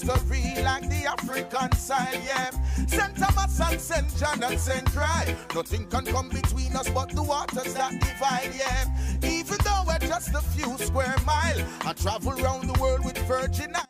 history like the African side, yeah. St. Thomas and St. John and St. Dry. Nothing can come between us but the waters that divide, yeah. Even though we're just a few square miles, I travel around the world with Virgin Islands.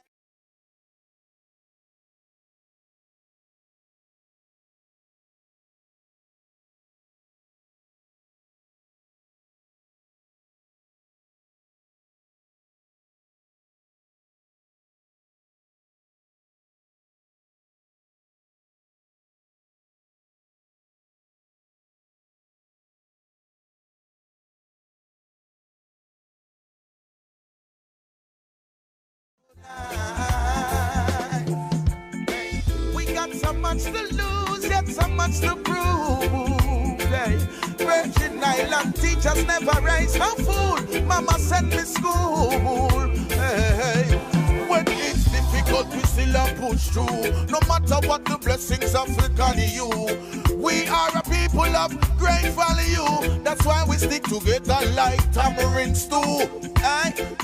We got so much to lose, yet so much to prove. Hey. Virgin Island teachers never raise no fool. Mama sent me school. Hey. When it's difficult, we still a push through. No matter what the blessings of God you. We are a people of great value. That's why we stick together like tamarind stew.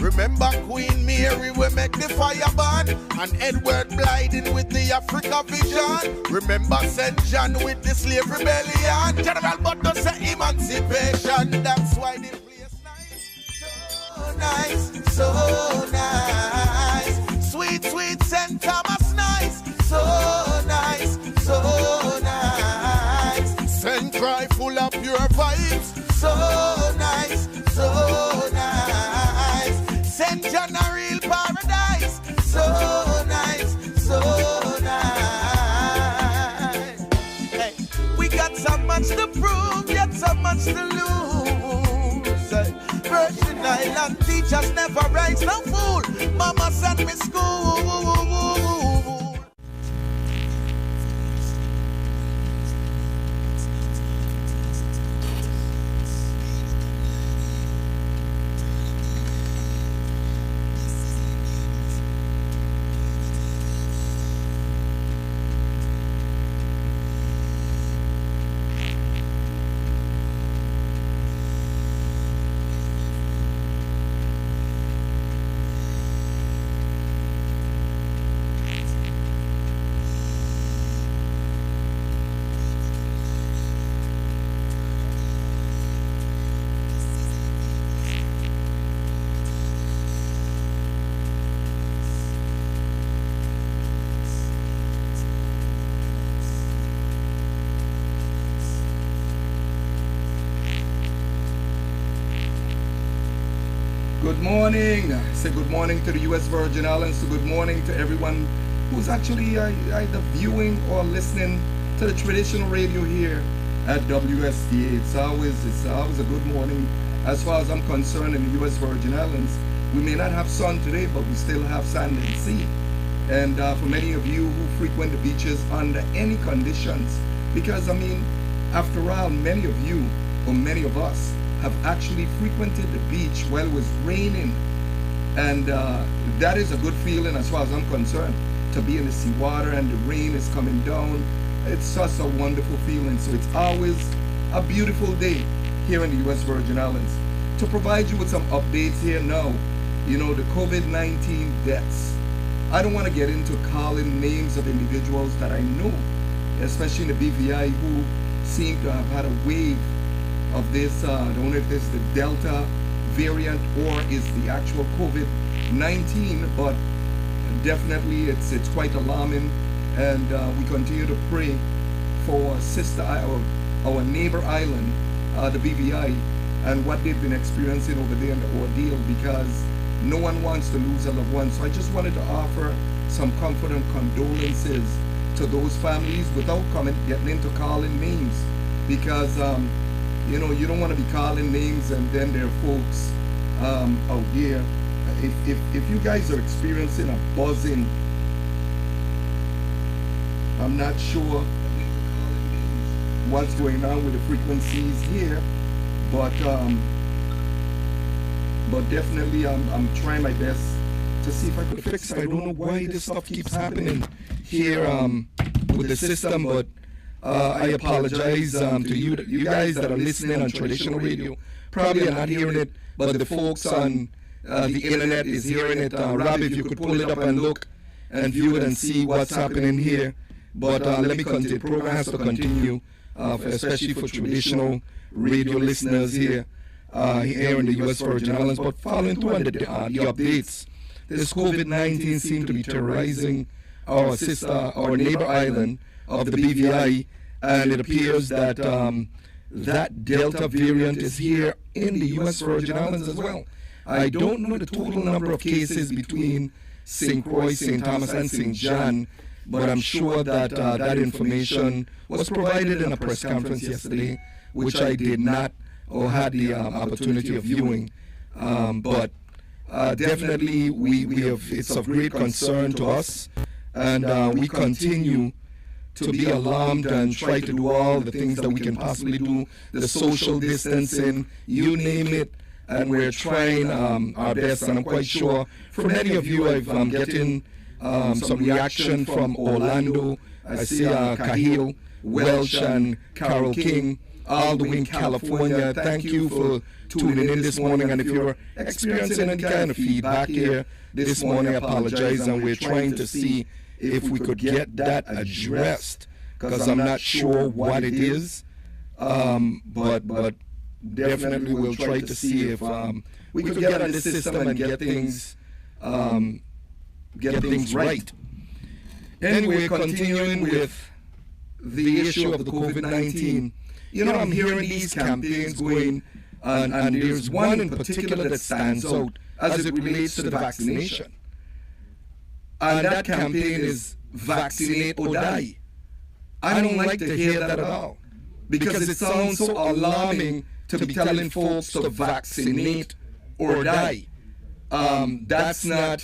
Remember Queen Mary, we make the fire burn. And Edward Blyden with the Africa vision. Remember St. John with the slave rebellion. General Butler said emancipation. That's why the place nice. So nice. Sweet, sweet St. Thomas nice. So nice, so nice. St. Cry full of pure vibes. So nice, so nice. St. John a real paradise. So nice, so nice. Hey, we got so much to prove, yet so much to lose. Hey, Virgin Island teachers never raise no fool. Mama sent me school. Good morning. Say good morning to the U.S. Virgin Islands. So good morning to everyone who's actually either viewing or listening to the traditional radio here at WSTA. It's always a good morning as far as I'm concerned in the U.S. Virgin Islands. We may not have sun today, but we still have sand and sea. And for many of you who frequent the beaches under any conditions, because I mean, after all, many of you or many of us have actually frequented the beach while it was raining, and that is a good feeling as far as I'm concerned, to be in the seawater and the rain is coming down. It's just a wonderful feeling. So it's always a beautiful day here in the US Virgin Islands. To provide you with some updates here now, you know, the COVID-19 deaths. I don't want to get into calling names of individuals that I know, especially in the BVI, who seem to have had a wave of this, I don't know if this is the Delta variant or is the actual COVID-19, but definitely it's quite alarming, and we continue to pray for our neighbor island, the BVI, and what they've been experiencing over there in the ordeal, because no one wants to lose a loved one. So I just wanted to offer some comfort and condolences to those families without getting into calling names, because you know, you don't want to be calling names and then there are folks out there. If you guys are experiencing a buzzing, I'm not sure what's going on with the frequencies here, but definitely I'm trying my best to see if I could fix it. I don't know why this stuff keeps happening here with the system, but I apologize to you guys that are listening on traditional radio. Probably are not hearing it, but the folks on the internet is hearing it. Rob, if you could pull it up and look and view it and see what's happening here. But let me continue. The program has to continue, especially for traditional radio listeners here in the U.S. Virgin Islands. But following through on the updates, this COVID-19 seems to be terrorizing our neighbor island of the BVI, and it appears that that Delta variant is here in the U.S. Virgin Islands as well. I don't know the total number of cases between St. Croix, St. Thomas, and St. John, but I'm sure that that information was provided in a press conference yesterday, which I did not or had the opportunity of viewing. But definitely, we have, it's of great concern to us, and we continue to be alarmed and try to do all the things that we can possibly do, the social distancing, you name it, and we're trying our best. And I'm quite sure for many of you, I'm getting some reaction from Orlando. I see Cahill, Welsh, and Carol King, all the way in California. Thank you for tuning in this morning. And if you're experiencing any kind of feedback here this morning, I apologize. And we're trying to see if we could get that addressed, because I'm not sure what it is, but definitely we'll try to see if we could get on the system and get things right. Anyway, continuing with the issue of the COVID-19, I'm hearing these campaigns going, and there's one in particular that stands out as it relates to the vaccination. And that campaign is vaccinate or die. I don't like to hear that at all, because it sounds so alarming to be telling folks to vaccinate or die. That's not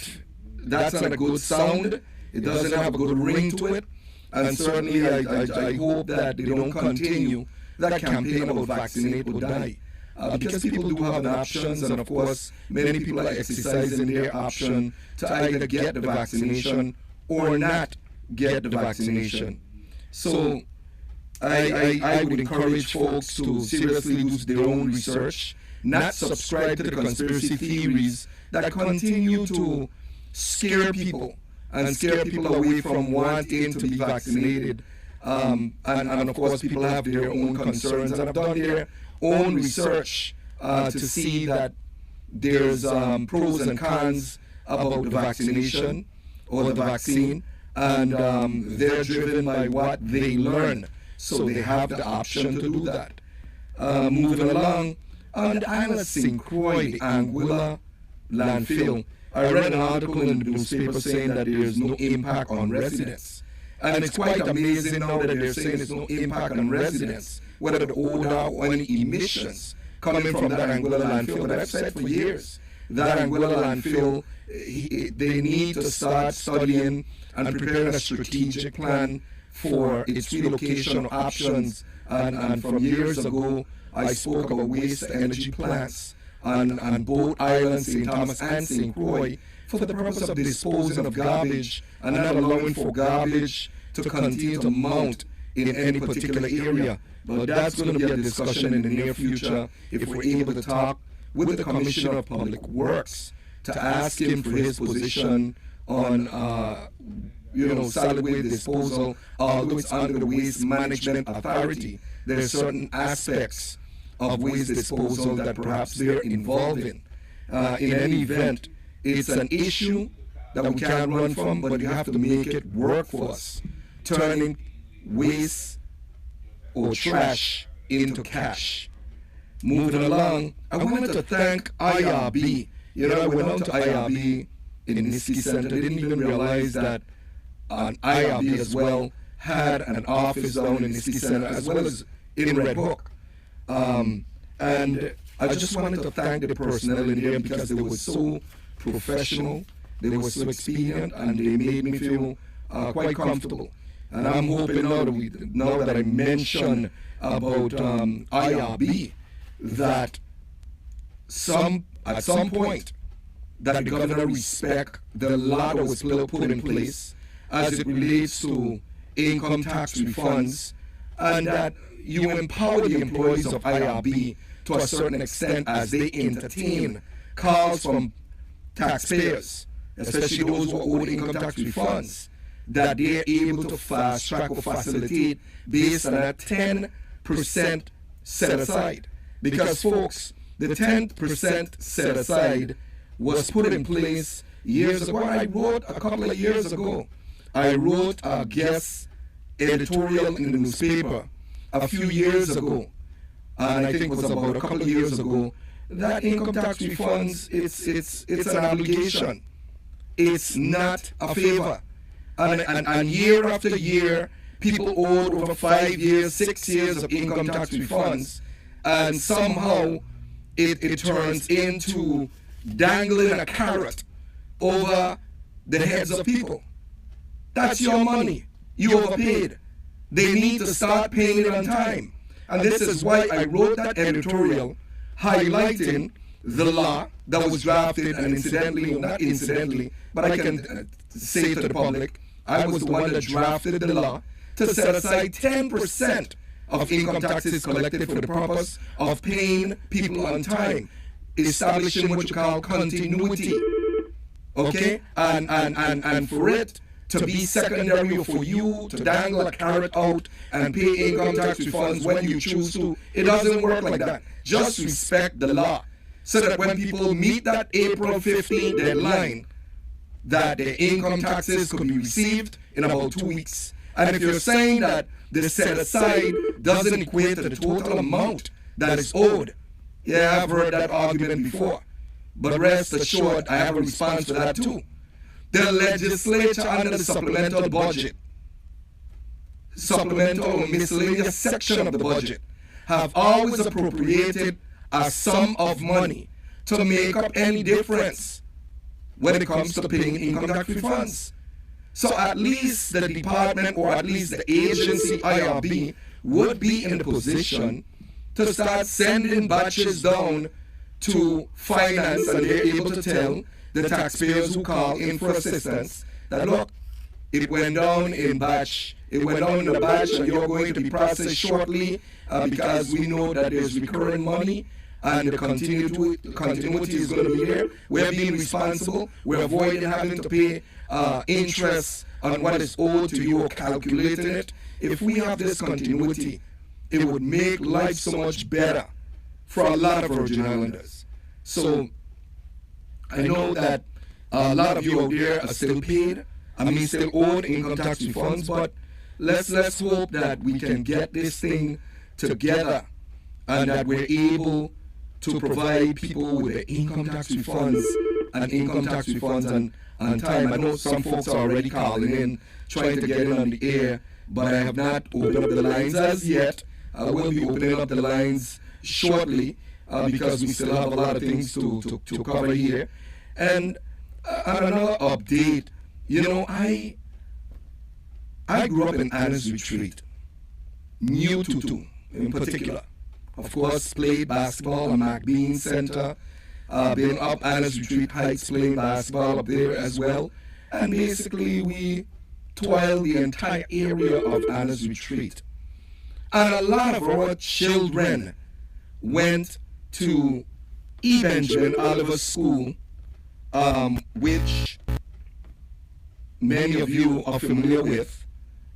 a good sound. It doesn't have a good ring to it. And certainly I hope that they don't continue that campaign about vaccinate or die. Because people do have options, and of course, many people are exercising their option to either get the vaccination or not get the vaccination. So I would encourage folks to seriously do their own research, not subscribe to the conspiracy theories that continue to scare people and scare people away from wanting to be vaccinated. And of course, people have their own concerns and have done their own research to see that there's pros and cons about the vaccination or the vaccine, and they're driven by what they learn, so they have the option to do that. Moving along, on the island of St. Croix, the Anguilla landfill, I read an article in the newspaper saying that there is no impact on residents. And it's quite amazing now that they're saying there's no impact on residents, whether the odor or any emissions coming from that Anguilla landfill. But I've said for years, that Anguilla landfill, they need to start studying and preparing a strategic plan for its relocation options. And from years ago, I spoke about waste-to-energy plants on both islands, St. Thomas and St. Croix, for the purpose of disposing of garbage and not allowing for garbage to continue to mount in any particular area. But that's going to be a discussion in the near future if we're able to talk with the Commissioner of Public Works to ask him for his position on solid waste disposal. Although it's under the Waste Management Authority, there are certain aspects of waste disposal that perhaps they're involved in. In any event, it's an issue that we can't run from, but we have to make it work for us, turning waste or trash into cash. Moving along, I wanted to thank IRB. I went out to IRB in the Niski Center. They didn't even realize that IRB as well had an office down in Niski Center as well as in Red Hook. And I just wanted to thank the personnel in there because they were so professional, they were so expedient, and they made me feel quite comfortable. And I'm hoping now that I mentioned about IRB, that at some point that the governor respect the law that was put in place as it relates to income tax refunds, and that you empower the employees of IRB to a certain extent as they entertain calls from taxpayers especially those who are owed income tax refunds, that they're able to fast track or facilitate based on that 10% set aside. Because folks, the 10% set aside was put in place years ago. I wrote a couple of years ago, I wrote a guest editorial in the newspaper a few years ago, and I think it was about a couple of years ago, that income tax refunds, it's an obligation. It's not a favor. And year after year, people owed over 5 years, 6 years of income tax refunds, and somehow it turns into dangling a carrot over the heads of people. That's your money. You overpaid. They need to start paying it on time. And this is why I wrote that editorial highlighting the law that was drafted, and incidentally, or not incidentally, but I can say to the public, I was the one that drafted the law to set aside 10% of income taxes collected for the purpose of paying people on time, establishing what you call continuity. Okay? And for it to be secondary, or for you to dangle a carrot out and pay income tax refunds when you choose to, it doesn't work like that. Just respect the law, so that when people meet that April 15 deadline, that their income taxes could be received in about 2 weeks. And if you're saying that the set aside doesn't equate to the total amount that is owed, yeah, I've heard that argument before. But rest assured, I have a response to that too. The legislature under the supplemental budget, supplemental or miscellaneous section of the budget, have always appropriated a sum of money to make up any difference when it comes to paying income tax refunds. So at least the department, or at least the agency IRB, would be in the position to start sending batches down to finance, and they're able to tell the taxpayers who call in for assistance that, look, it went down in batch, it went down in a batch, and you're going to be processed shortly, because we know that there's recurring money and the continuity is going to be there. We're being responsible. We're avoiding having to pay interest on what is owed to you or calculating it. If we have this continuity, it would make life so much better for a lot of Virgin Islanders. So I know that a lot of you out there are still paid, still owed income tax refunds, but let's hope that we can get this thing together, and that we're able to provide people with the income tax refunds on time. I know some folks are already calling in, trying to get in on the air, but I have not opened up the lines as yet. I will be opening up the lines shortly, because we still have a lot of things to cover here. And another update, I grew up in Anna's Retreat, New Tutu in particular. Of course, played basketball at McBean Center, been up Anna's Retreat Heights playing basketball up there as well. And basically, we toiled the entire area of Anna's Retreat. And a lot of our children went to E. Benjamin Oliver School, which many of you are familiar with,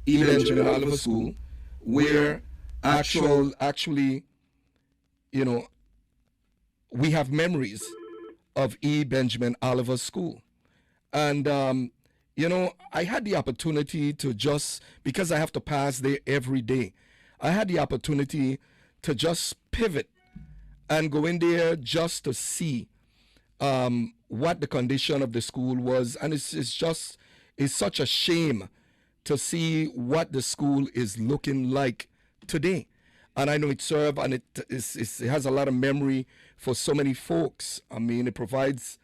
E. Benjamin Oliver School, where actually, we have memories of E. Benjamin Oliver School. And, I had the opportunity to just, because I have to pass there every day, I had the opportunity to just pivot and go in there just to see what the condition of the school was. And it's such a shame to see what the school is looking like today. And I know it served, and it has a lot of memory for so many folks. It provides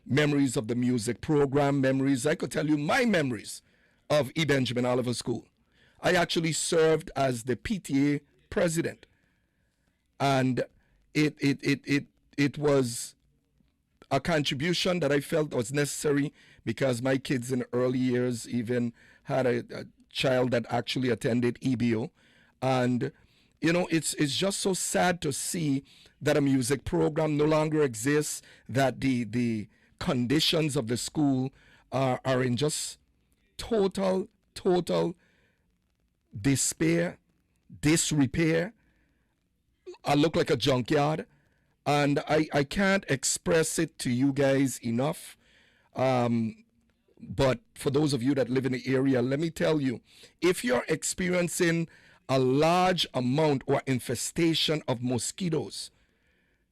memories of the music program, memories. I could tell you my memories of E. Benjamin Oliver School. I actually served as the PTA president. And it was a contribution that I felt was necessary, because my kids in the early years even had a child that actually attended EBO. And it's just so sad to see that a music program no longer exists, that the conditions of the school are in just total despair, disrepair. I look like a junkyard, and I can't express it to you guys enough. But for those of you that live in the area, let me tell you, if you're experiencing a large amount or infestation of mosquitoes,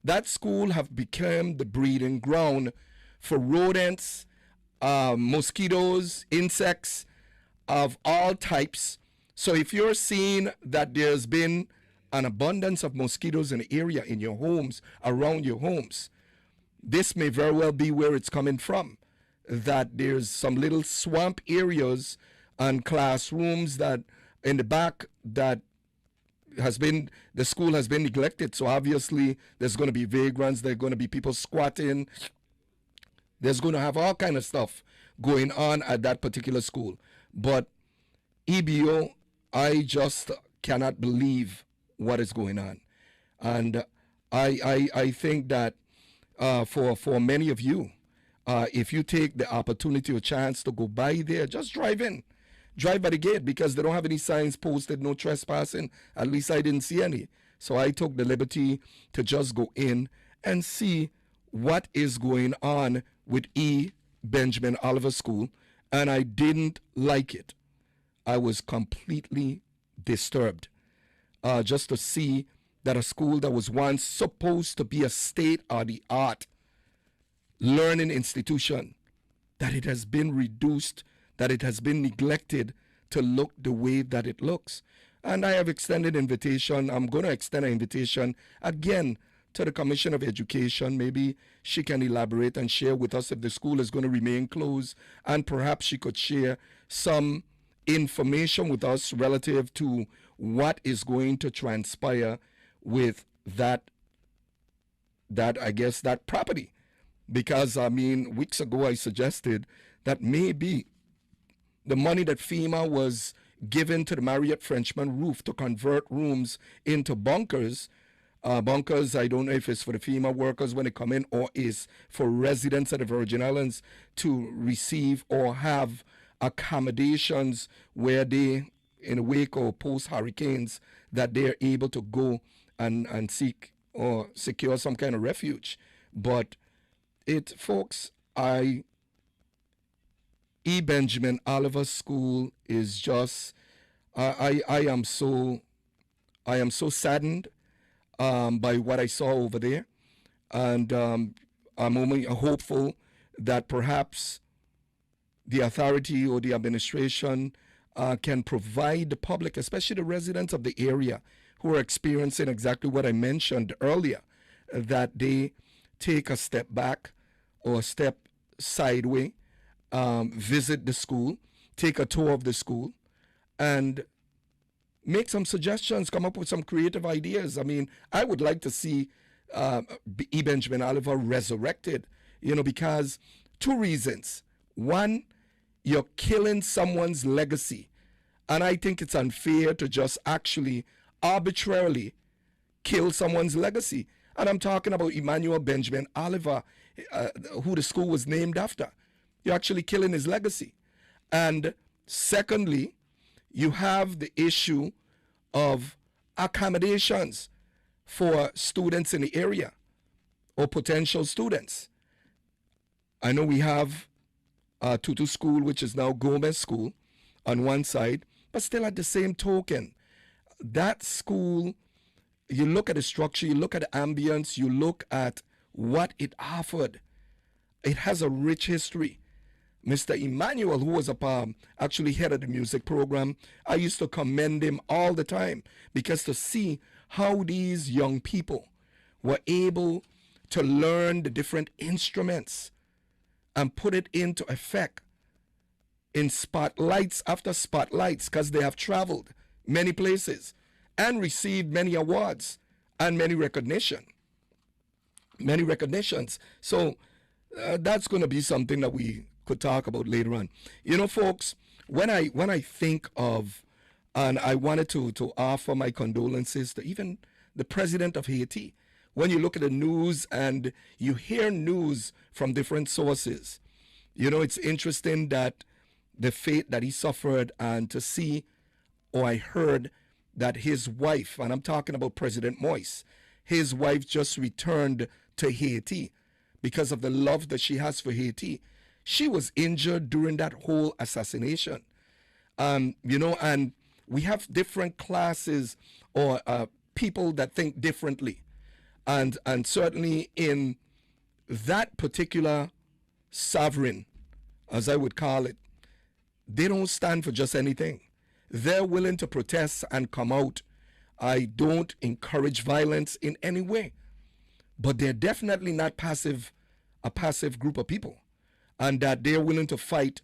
that school have become the breeding ground for rodents, mosquitoes, insects of all types. So if you're seeing that there's been an abundance of mosquitoes in the area, in your homes, around your homes, this may very well be where it's coming from. That there's some little swamp areas and classrooms that in the back that the school has been neglected. So obviously there's going to be vagrants, there's going to be people squatting, there's going to have all kind of stuff going on at that particular school. But EBO, I just cannot believe what is going on. And I think that for many of you, if you take the opportunity or chance to go by there, just drive in. Drive by the gate, because they don't have any signs posted, no trespassing. At least I didn't see any. So I took the liberty to just go in and see what is going on with E. Benjamin Oliver School, and I didn't like it. I was completely disturbed just to see that a school that was once supposed to be a state-of-the-art learning institution, that it has been reduced, that it has been neglected to look the way that it looks. And I have extended invitation. I'm going to extend an invitation again to the Commission of Education. Maybe she can elaborate and share with us if the school is going to remain closed, and perhaps she could share some information with us relative to what is going to transpire with that I guess that property. Because I mean, weeks ago I suggested that maybe the money that FEMA was given to the Marriott Frenchman Roof to convert rooms into bunkers. Bunkers, I don't know if it's for the FEMA workers when they come in, or is for residents of the Virgin Islands to receive or have accommodations where they, in the wake or post hurricanes, that they're able to go and seek or secure some kind of refuge. But folks, E. Benjamin Oliver School is just, I am so saddened by what I saw over there, and I'm only hopeful that perhaps the authority or the administration can provide the public, especially the residents of the area who are experiencing exactly what I mentioned earlier, that they take a step back or a step sideways, visit the school, take a tour of the school, and make some suggestions, come up with some creative ideas. I mean, I would like to see E. Benjamin Oliver resurrected, because two reasons. One, you're killing someone's legacy. And I think it's unfair to just actually arbitrarily kill someone's legacy. And I'm talking about Emmanuel Benjamin Oliver, who the school was named after. You're actually killing his legacy. And secondly, you have the issue of accommodations for students in the area or potential students. I know we have Tutu School, which is now Gomez School, on one side, but still at the same token, that school, you look at the structure, you look at the ambience, you look at what it offered. It has a rich history. Mr. Emmanuel, who was actually head of the music program, I used to commend him all the time, because to see how these young people were able to learn the different instruments and put it into effect in spotlights after spotlights, because they have traveled many places and received many awards and many recognitions. So that's going to be something that we could talk about later on. Folks, when I think of, and I wanted to offer my condolences to even the president of Haiti, when you look at the news and you hear news from different sources, you know, it's interesting that the fate that he suffered, and to see, or I heard that his wife, and I'm talking about President Moise, his wife just returned to Haiti because of the love that she has for Haiti. She was injured during that whole assassination. You know, and we have different classes or people that think differently. And certainly in that particular sovereign, as I would call it, they don't stand for just anything. They're willing to protest and come out. I don't encourage violence in any way, but they're definitely not a passive group of people, and that they're willing to fight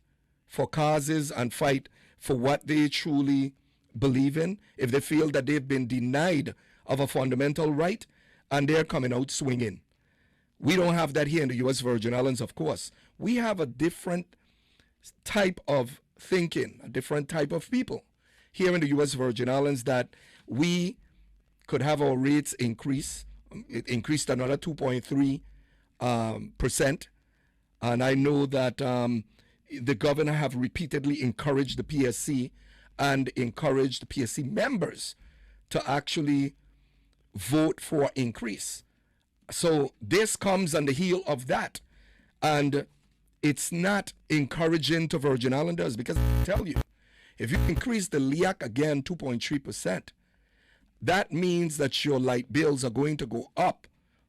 for causes and fight for what they truly believe in. If they feel that they've been denied of a fundamental right, and they're coming out swinging. We don't have that here in the U.S. Virgin Islands, of course. We have a different type of thinking, a different type of people here in the U.S. Virgin Islands, that we could have our rates increase. It increased another 2.3%. And I know that the governor have repeatedly encouraged the PSC and encouraged the PSC members to actually vote for increase. So this comes on the heel of that. And it's not encouraging to Virgin Islanders, because I tell you, if you increase the LIAC again 2.3%, that means that your light bills are going to go up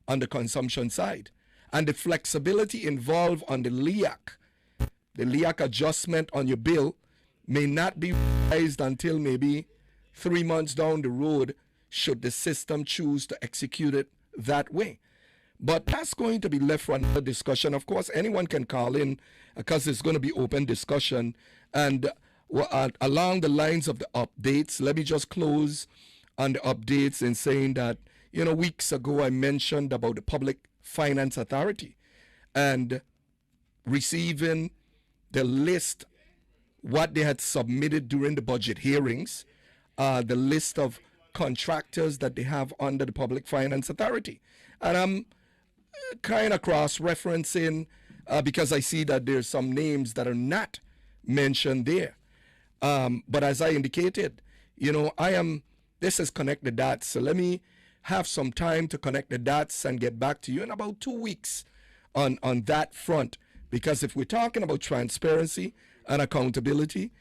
on the consumption side. And the flexibility involved on the LIAC adjustment on your bill may not be realized until maybe 3 months down the road, should the system choose to execute it that way. But that's going to be left for another discussion. Of course, anyone can call in, because it's going to be open discussion. And along the lines of the updates, let me just close on the updates in saying that, you know, weeks ago I mentioned about the Public Finance Authority and receiving the list, what they had submitted during the budget hearings, the list of contractors that they have under the Public Finance Authority. And I'm kind of cross-referencing because I see that there's some names that are not mentioned there. But as I indicated, you know, this is Connect the Dots. So let me have some time to connect the dots and get back to you in about 2 weeks on that front. Because if we're talking about transparency and accountability,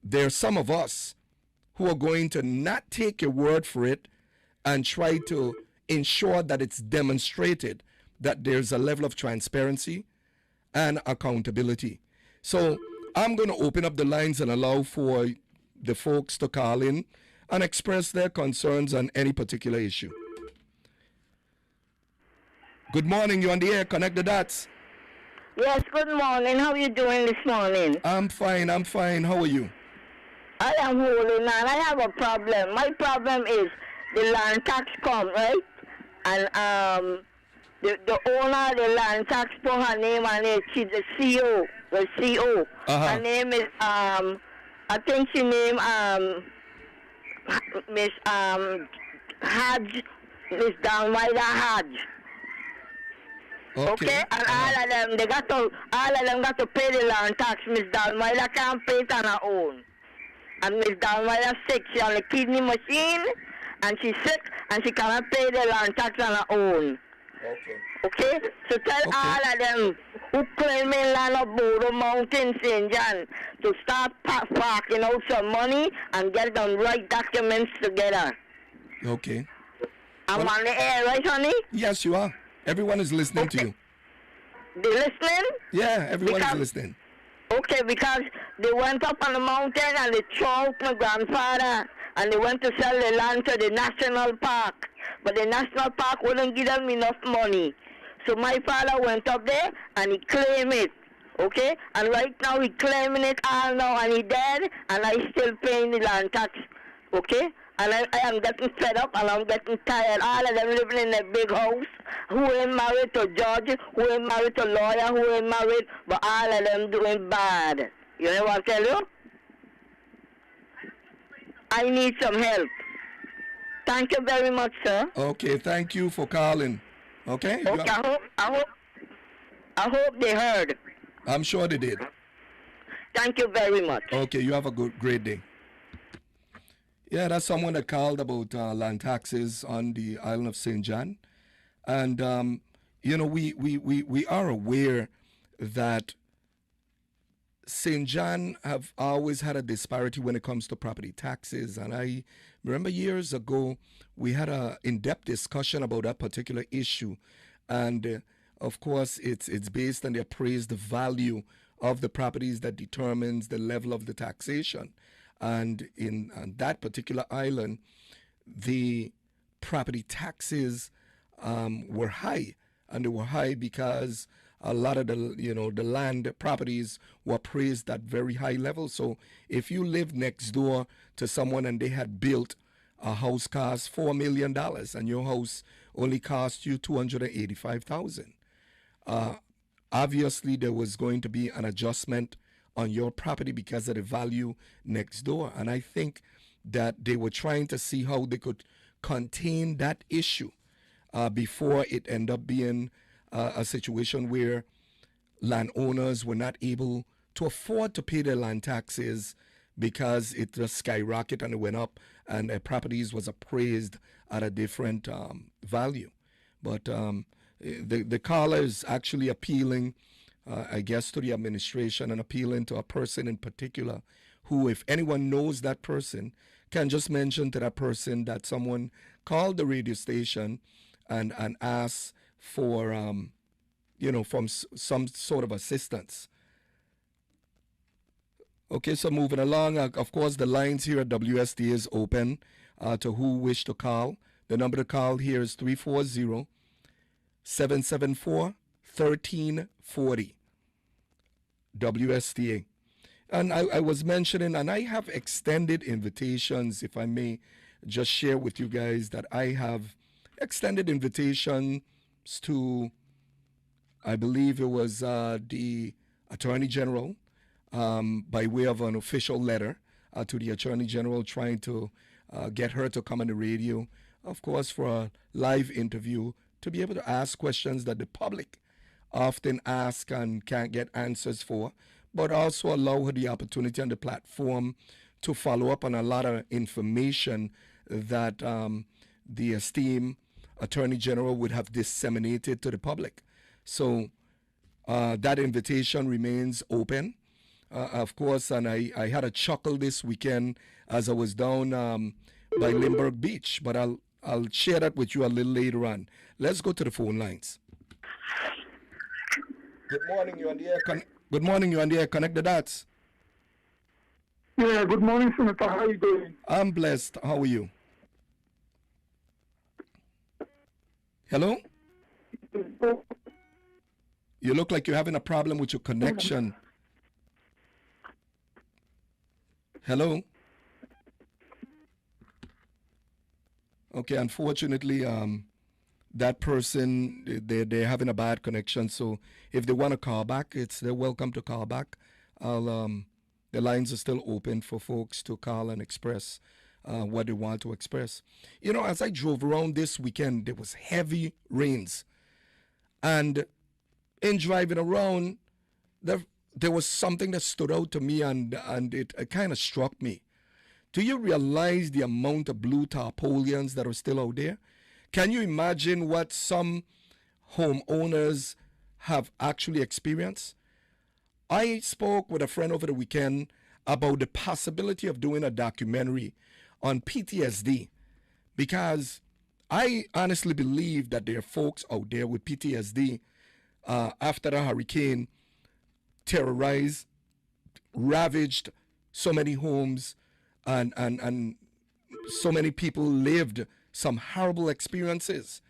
there's some of us who are going to not take your word for it and try to ensure that it's demonstrated that there's a level of transparency and accountability. So I'm going to open up the lines and allow for the folks to call in and express their concerns on any particular issue. Good morning, you're on the air, Connect the Dots. Yes, good morning. How are you doing this morning? I'm fine. How are you? I am holding on. I have a problem. My problem is the land tax come, right? And the owner of the land tax put her name on it. She's the CEO. The CEO. Her name is I think she named Miss Hodge, Miss Dalmaida Hodge. Okay, and all of them got to pay the land tax. Miss Dalmaida can't pay it on her own. And Miss Dalmaida sick. She on the kidney machine, and she's sick, and she cannot pay the land tax on her own. Okay? So tell all of them who claim land of Bodo Mountain, St. John, to start parking out some money and get them right documents together. Okay. I'm on the air, right, honey? Yes, you are. Everyone is listening to you. They listening? Yeah, everyone is listening. Okay, because they went up on the mountain and they choked my grandfather, and they went to sell the land to the national park. But the national park wouldn't give them enough money. So my father went up there and he claimed it. Okay? And right now he claiming it all now, and he dead, and I still paying the land tax. Okay? And I am getting fed up, and I'm getting tired. All of them living in a big house, who ain't married to judge, who ain't married to lawyer, who ain't married, but all of them doing bad. You know what I tell you? I need some help. Thank you very much, sir. Okay, thank you for calling. Okay? Okay, I hope they heard. I'm sure they did. Thank you very much. Okay, you have a great day. Yeah, that's someone that called about land taxes on the island of St. John. And, you know, we are aware that St. John have always had a disparity when it comes to property taxes. And I remember years ago, we had an in-depth discussion about that particular issue. And of course, it's based on the appraised value of the properties that determines the level of the taxation. And on that particular island, the property taxes were high. And they were high because a lot of the land properties were appraised at very high levels. So if you live next door to someone and they had built a house cost $4 million and your house only cost you $285,000, obviously there was going to be an adjustment on your property because of the value next door. And I think that they were trying to see how they could contain that issue before it ended up being a situation where landowners were not able to afford to pay their land taxes because it just skyrocketed and it went up and properties was appraised at a different value. But the caller is actually appealing, I guess, to the administration and appealing to a person in particular who, if anyone knows that person, can just mention to that person that someone called the radio station and asked for, from some sort of assistance. Okay, so moving along, of course, the lines here at WSD is open to who wish to call. The number to call here is 340-774-1340. WSTA. And I was mentioning, and I have extended invitations, if I may just share with you guys that I have extended invitations to, I believe it was the Attorney General, by way of an official letter to the Attorney General trying to get her to come on the radio, of course, for a live interview to be able to ask questions that the public often ask and can't get answers for, but also allow her the opportunity on the platform to follow up on a lot of information that the esteemed Attorney General would have disseminated to the public. So that invitation remains open. Of course, and I had a chuckle this weekend as I was down by Limburg Beach, but I'll share that with you a little later on. Let's go to the phone lines. Good morning, you on the air. Good morning, you on the air. Connect the dots. Yeah, good morning, Senator. How are you doing? I'm blessed. How are you? Hello? You look like you're having a problem with your connection. Hello? Okay, unfortunately, that person, they're having a bad connection. So if they want to call back, they're welcome to call back. The lines are still open for folks to call and express what they want to express. You know, as I drove around this weekend, there was heavy rains. And in driving around, there was something that stood out to me and it kind of struck me. Do you realize the amount of blue tarpaulins that are still out there? Can you imagine what some homeowners have actually experienced? I spoke with a friend over the weekend about the possibility of doing a documentary on PTSD because I honestly believe that there are folks out there with PTSD after the hurricane terrorized, ravaged so many homes, and so many people lived some horrible experiences.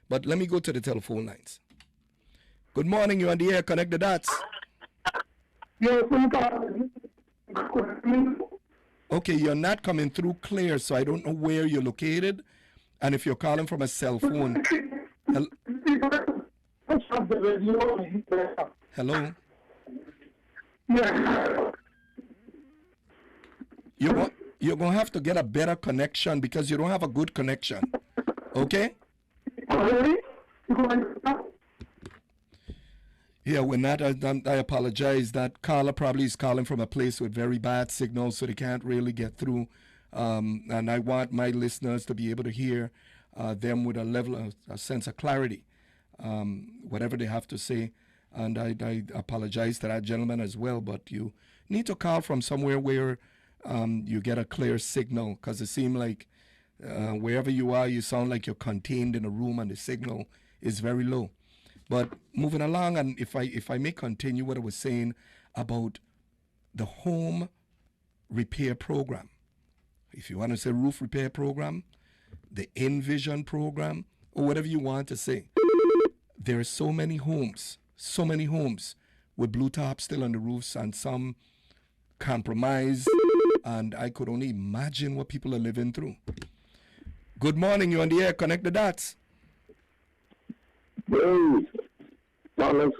But let me go to the telephone lines. Good morning, you're on the air. Connect the dots. Yes, Okay, you're not coming through clear, so I don't know where you're located. And if you're calling from a cell phone. Hello? Yeah. you're going to have to get a better connection because you don't have a good connection. Okay? Really? Yeah, we're not. I apologize. That caller probably is calling from a place with very bad signal, so they can't really get through. And I want my listeners to be able to hear them with a level of a sense of clarity, whatever they have to say. And I apologize to that gentleman as well. But you need to call from somewhere where you get a clear signal, because it seems like wherever you are, you sound like you're contained in a room and the signal is very low. But moving along, and if I may continue what I was saying about the home repair program. If you want to say roof repair program, the Envision program, or whatever you want to say, there are so many homes with blue tops still on the roofs and some compromised, and I could only imagine what people are living through. Good morning, you're on the air, connect the dots. Hey,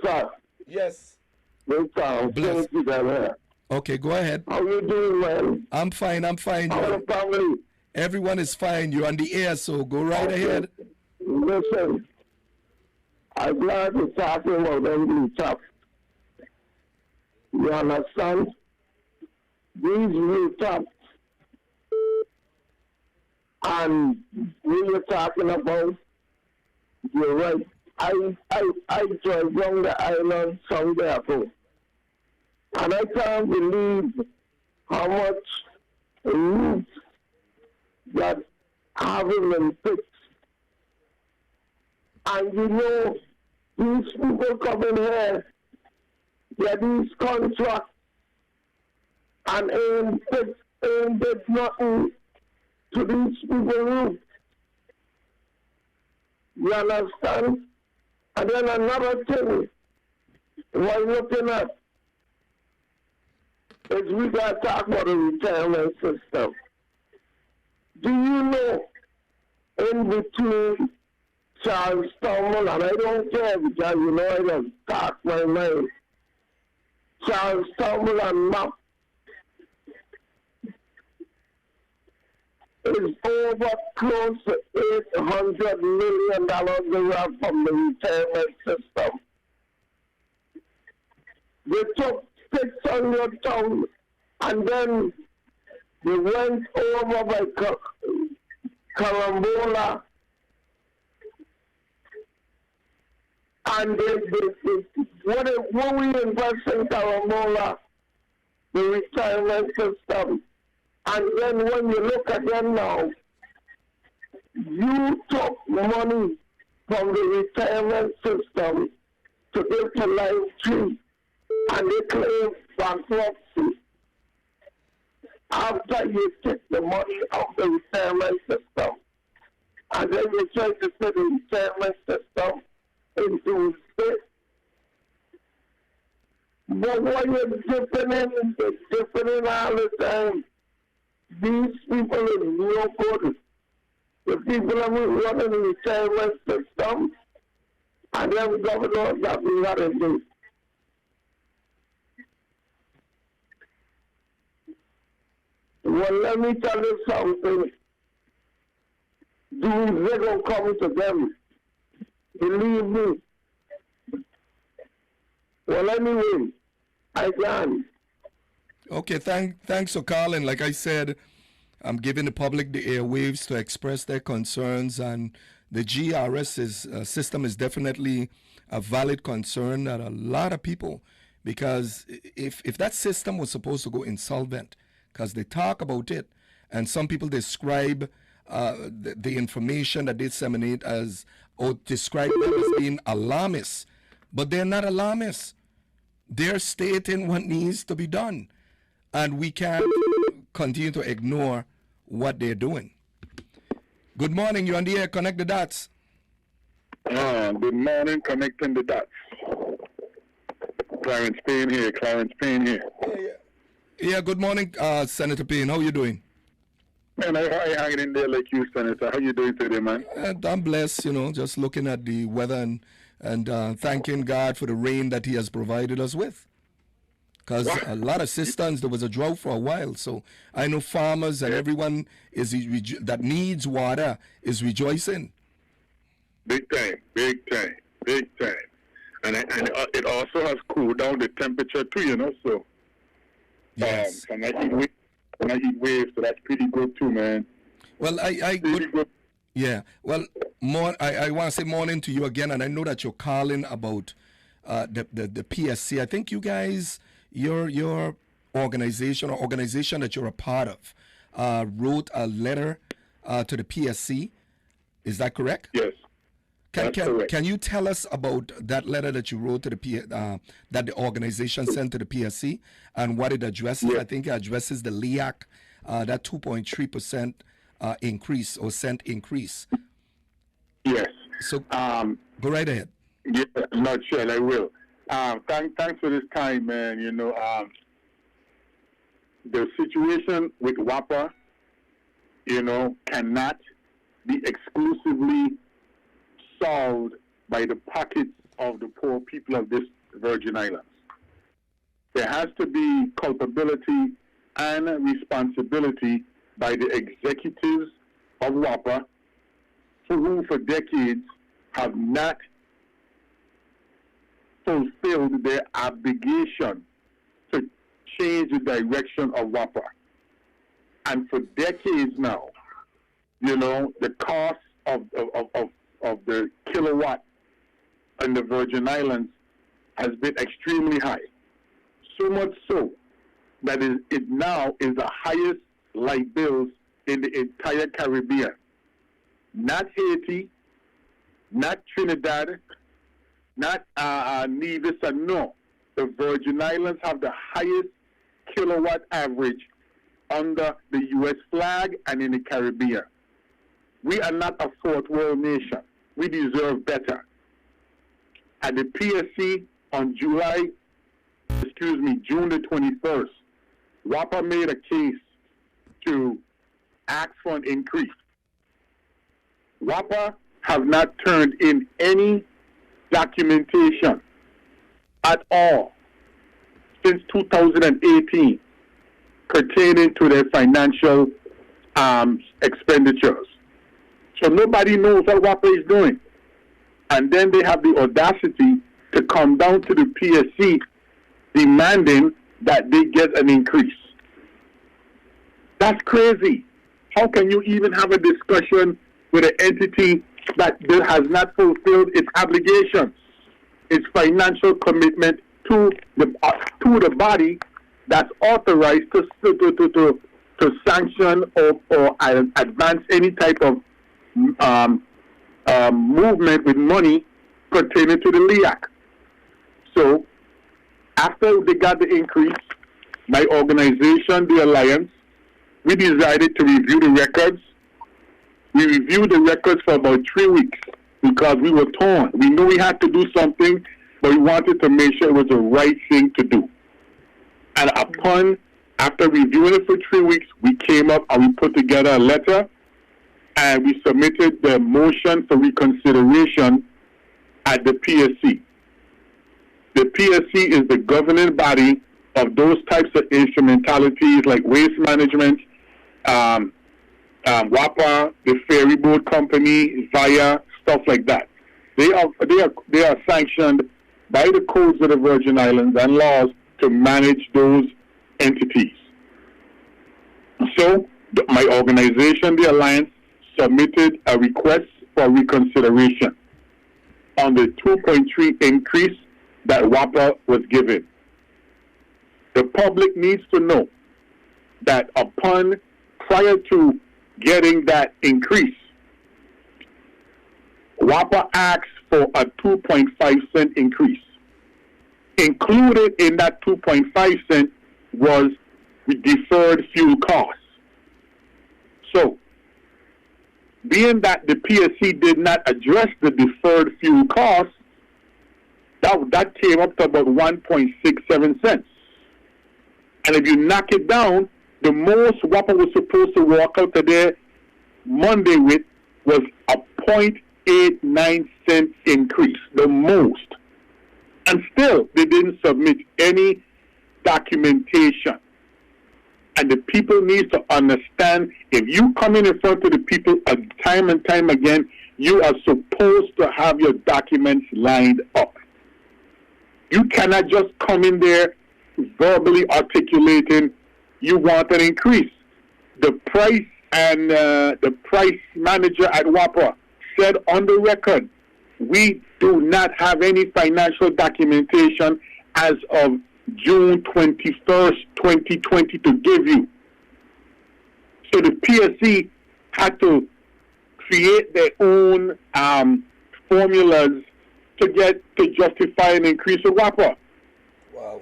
sir. Yes. Bless. Okay, go ahead. How you doing, man? I'm fine. How's the family? Everyone is fine. You're on the air, so go right ahead. Listen, I'm glad you're talking about them blue tops. You understand? These blue tops, and when you're talking about, you're right. I drove down the island Sunday ago, and I can't believe how much roots that haven't been fixed. And you know, these people come in here, get these contracts, and ain't did nothing to these people's roots. You understand? And then another thing we're looking at is we got to talk about the retirement system. Do you know, in between Charles Stumble, and I don't care because you know I just talk my mind, Charles Stumble and Map is over close to $800 million derived from the retirement system. They took 600,000 and then they went over by Carambola and what we invest in Carambola, the retirement system. And then when you look at them now, you took money from the retirement system to give to Life Tree, and they claim bankruptcy. After you take the money of the retirement system, and then you try to put the retirement system into state. But when you're dipping in all the time, these people is no good. The people are running the retirement system, and them governors that we got to do. Well, let me tell you something. They're going to come to them. Believe me. Well, anyway, I can. Okay, thanks for calling. Like I said, I'm giving the public the airwaves to express their concerns, and the GRS system is definitely a valid concern that a lot of people, because if that system was supposed to go insolvent, because they talk about it, and some people describe the information that they disseminate as, or describe them as being alarmists, but they're not alarmists. They're stating what needs to be done. And we can't continue to ignore what they're doing. Good morning, you're on the air, connect the dots. Good morning, connecting the dots. Clarence Payne here. Yeah, good morning, Senator Payne. How are you doing? Man, I hanging in there like you, Senator. How you doing today, man? I'm blessed, just looking at the weather and thanking God for the rain that he has provided us with. because a lot of cisterns, there was a drought for a while. So I know farmers and everyone that needs water is rejoicing. Big time, big time, big time. And it also has cooled down the temperature too, you know, so. Yes. From that heat wave, so that's pretty good too, man. Well, Good. Yeah. Well, I want to say morning to you again, and I know that you're calling about the PSC. I think you guys, your organization or organization that you're a part of, wrote a letter to the PSC. Is that correct? Yes. Correct. Can you tell us about that letter that you wrote to the that the organization sent to the PSC and what it addresses? Yes. I think it addresses the LEAC, that 2.3% increase or cent increase. Yes. So go right ahead. Yeah, not sure. I will. Thanks for this time, man. You know, the situation with WAPA, you know, cannot be exclusively solved by the pockets of the poor people of this Virgin Islands. There has to be culpability and responsibility by the executives of WAPA, who for decades have not fulfilled their obligation to change the direction of WAPA. And for decades now, you know, the cost of the kilowatt in the Virgin Islands has been extremely high. So much so that it now is the highest light bills in the entire Caribbean. Not Haiti, not Trinidad, not Nevis, and no. The Virgin Islands have the highest kilowatt average under the U.S. flag and in the Caribbean. We are not a fourth world nation. We deserve better. At the PSC on June the 21st, WAPA made a case to ask for an increase. WAPA have not turned in any documentation at all since 2018 pertaining to their financial expenditures. So nobody knows what WAPA is doing. And then they have the audacity to come down to the PSC demanding that they get an increase. That's crazy. How can you even have a discussion with an entity that has not fulfilled its obligations, its financial commitment to the body that's authorized to sanction or advance any type of movement with money pertaining to the LEAC. So, after they got the increase, my organization, the Alliance, we decided to review the records. We reviewed the records for about 3 weeks because we were torn. We knew we had to do something, but we wanted to make sure it was the right thing to do. And after reviewing it for 3 weeks, we came up and we put together a letter and we submitted the motion for reconsideration at the PSC. The PSC is the governing body of those types of instrumentalities like waste management, WAPA, the ferry boat company, VIA, stuff like that. They are sanctioned by the codes of the Virgin Islands and laws to manage those entities. So my organization, the Alliance, submitted a request for reconsideration on the 2.3 increase that WAPA was given. The public needs to know that prior to getting that increase, WAPA asked for a 2.5 cent increase. Included in that 2.5 cent was the deferred fuel costs. So, being that the PSC did not address the deferred fuel costs, that came up to about 1.67 cents. And if you knock it down, the most WAPA was supposed to walk out today Monday with was a 0.89 cent increase, the most. And still, they didn't submit any documentation. And the people need to understand, if you come in front of the people time and time again, you are supposed to have your documents lined up. You cannot just come in there verbally articulating you want an increase. The price and the price manager at WAPA said on the record, we do not have any financial documentation as of June 21st, 2020 to give you. So the PSC had to create their own formulas to justify an increase of WAPA. Wow.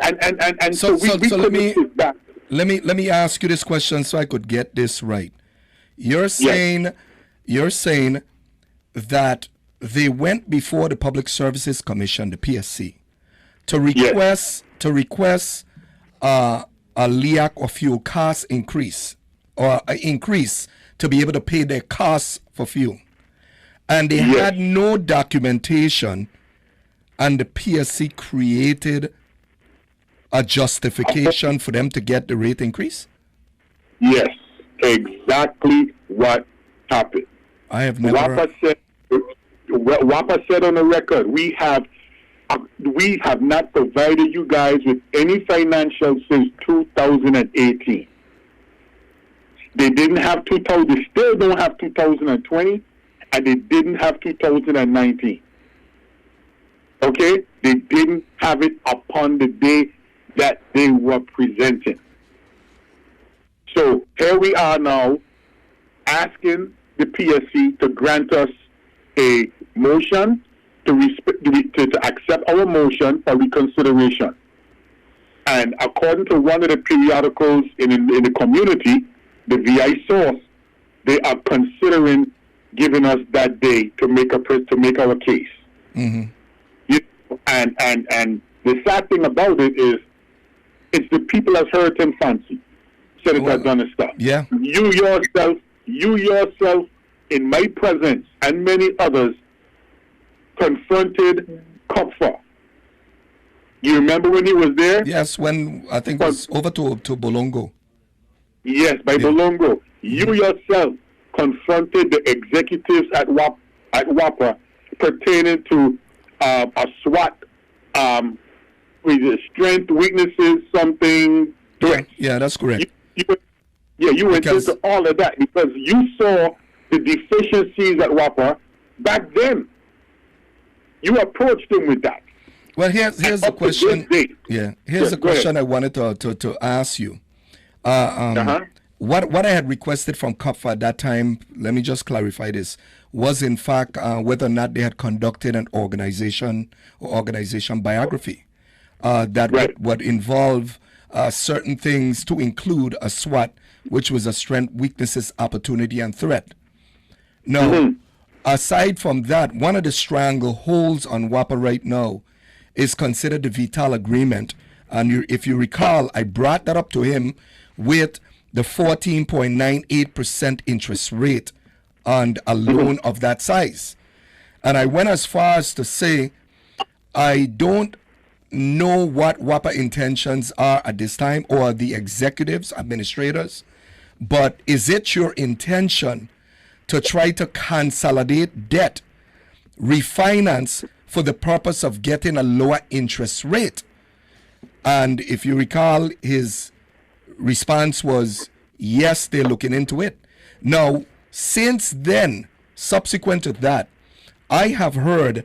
And so we couldn't that. Let me ask you this question so I could get this right. You're saying that they went before the Public Services Commission, the PSC, to request a LEAC or fuel cost increase, or an increase to be able to pay their costs for fuel. And they had no documentation, and the PSC created a justification for them to get the rate increase? Yes, exactly what happened. I have never... WAPA said on the record, we have not provided you guys with any financials since 2018. They didn't have 2000. They still don't have 2020, and they didn't have 2019. Okay, they didn't have it upon the day that they were presenting. So here we are now, asking the PSC to grant us a motion to accept our motion for reconsideration. And according to one of the periodicals in the community, the VI Source, they are considering giving us that day to make our case. Mm-hmm. And the sad thing about it is, it's the people as hurt and fancy. Senator Donner stuff. Yeah. You yourself, in my presence and many others, confronted Kupfer. You remember when he was there? Yes, when I think it was over to Bolongo. Yes, by Bolongo. You yourself confronted the executives at WAPA pertaining to a SWOT, with strength, weaknesses, something, threats. Yeah, that's correct. You went into all of that because you saw the deficiencies at WAPA back then. You approached them with that. Well, here's the question. Here's the question I wanted to ask you. What I had requested from Kupfer at that time, let me just clarify this, was in fact whether or not they had conducted an organization biography that would involve certain things, to include a SWOT, which was a strength, weaknesses, opportunity, and threat. Now, aside from that, one of the strangleholds on WAPA right now is considered the Vital Agreement. And if you recall, I brought that up to him with the 14.98% interest rate on a loan of that size. And I went as far as to say, I don't know what WAPA intentions are at this time, or the executives, administrators, but is it your intention to try to consolidate debt, refinance for the purpose of getting a lower interest rate? And if you recall, his response was, yes, they're looking into it. Now, since then, subsequent to that, I have heard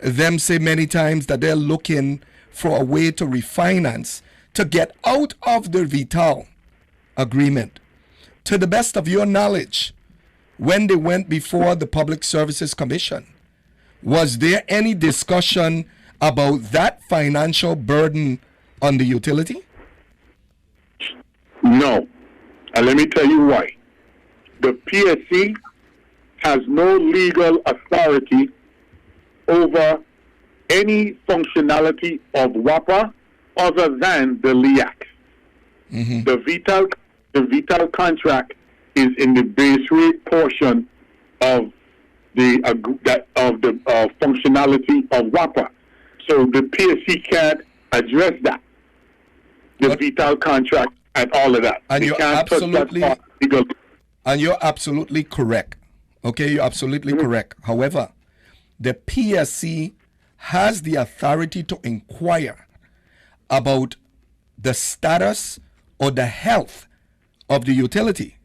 them say many times that they're looking for a way to refinance to get out of the Vital Agreement. To the best of your knowledge, when they went before the Public Services Commission, was there any discussion about that financial burden on the utility? No. And let me tell you why. The PSC has no legal authority over any functionality of WAPA other than the LEAC. Mm-hmm. The Vital contract is in the base rate portion of the functionality of WAPA. So the PSC can't address that. The Vital contract and all of that. And they can't touch that part legally. And you're absolutely correct. Okay, you're absolutely correct. However, the PSC has the authority to inquire about the status or the health of the utility.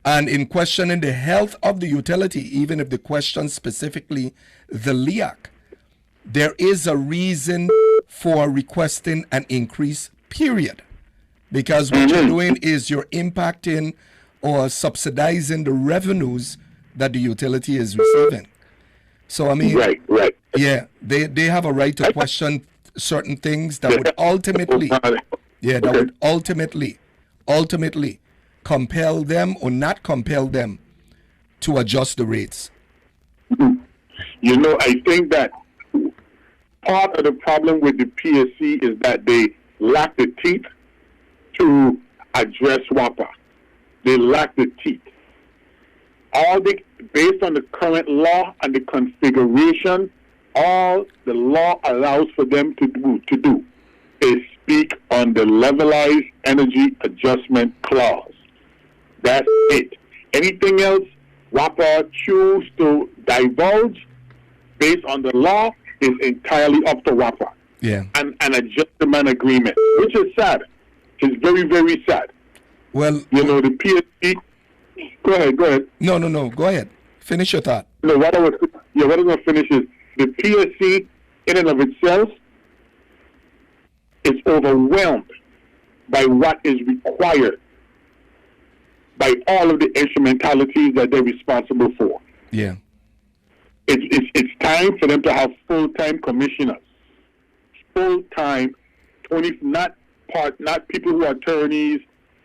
And in questioning the health of the utility, even if the question specifically the LEAC, there is a reason for requesting an increase, period. Because what you're doing is you're impacting or subsidizing the revenues that the utility is receiving. So, I mean, right. Yeah, they have a right to question certain things that would ultimately, ultimately compel them or not compel them to adjust the rates. You know, I think that part of the problem with the PSC is that they lack the teeth to address WAPA. They lack the teeth. Based on the current law and the configuration, all the law allows for them to do is speak on the levelized energy adjustment clause. That's it. Anything else, WAPA choose to divulge based on the law is entirely up to WAPA. Yeah. And an adjustment agreement, which is sad. It's very, very sad. Well, you know, the PSC. Go ahead. No. Go ahead. Finish your thought. No, what I was going to finish is the PSC in and of itself is overwhelmed by what is required by all of the instrumentalities that they're responsible for. Yeah. It's time for them to have full-time commissioners. Full-time, not people who are attorneys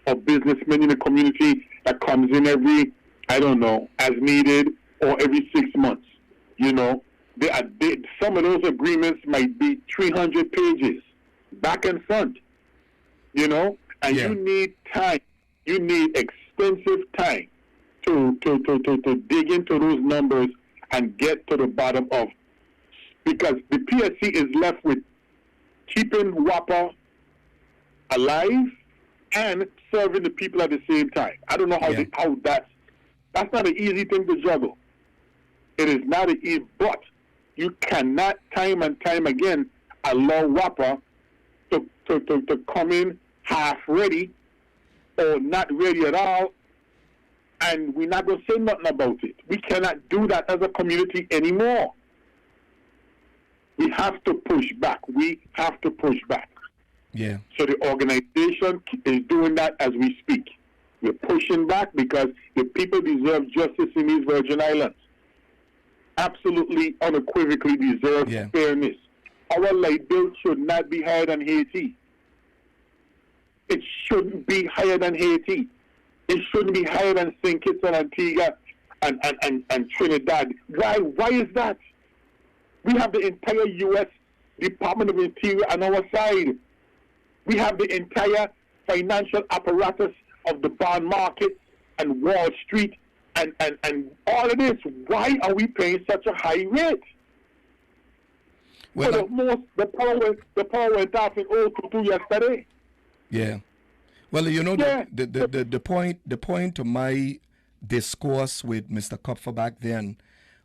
or businessmen in the community that comes in every, I don't know, as needed or every 6 months. You know, some of those agreements might be 300 pages, back and front. You know, and you need time. You need extensive time to dig into those numbers and get to the bottom of, because the PSC is left with keeping WAPA alive and serving the people at the same time. I don't know how that's not an easy thing to juggle. It is not an easy, but you cannot time and time again allow WAPA to come in half ready or not ready at all, and we're not going to say nothing about it. We cannot do that as a community anymore. We have to push back. Yeah. So the organization is doing that as we speak. We're pushing back because the people deserve justice in these Virgin Islands. Absolutely, unequivocally deserve fairness. Our light bill should not be higher than Haiti. It shouldn't be higher than Haiti. It shouldn't be higher than St. Kitts and Antigua and Trinidad. Why is that? We have the entire U.S. Department of Interior on our side. We have the entire financial apparatus of the bond market and Wall Street and all of this. Why are we paying such a high rate? Well, the power went off in old Kutu yesterday. Yeah. Well, you know, the point of my discourse with Mr. Kupfer back then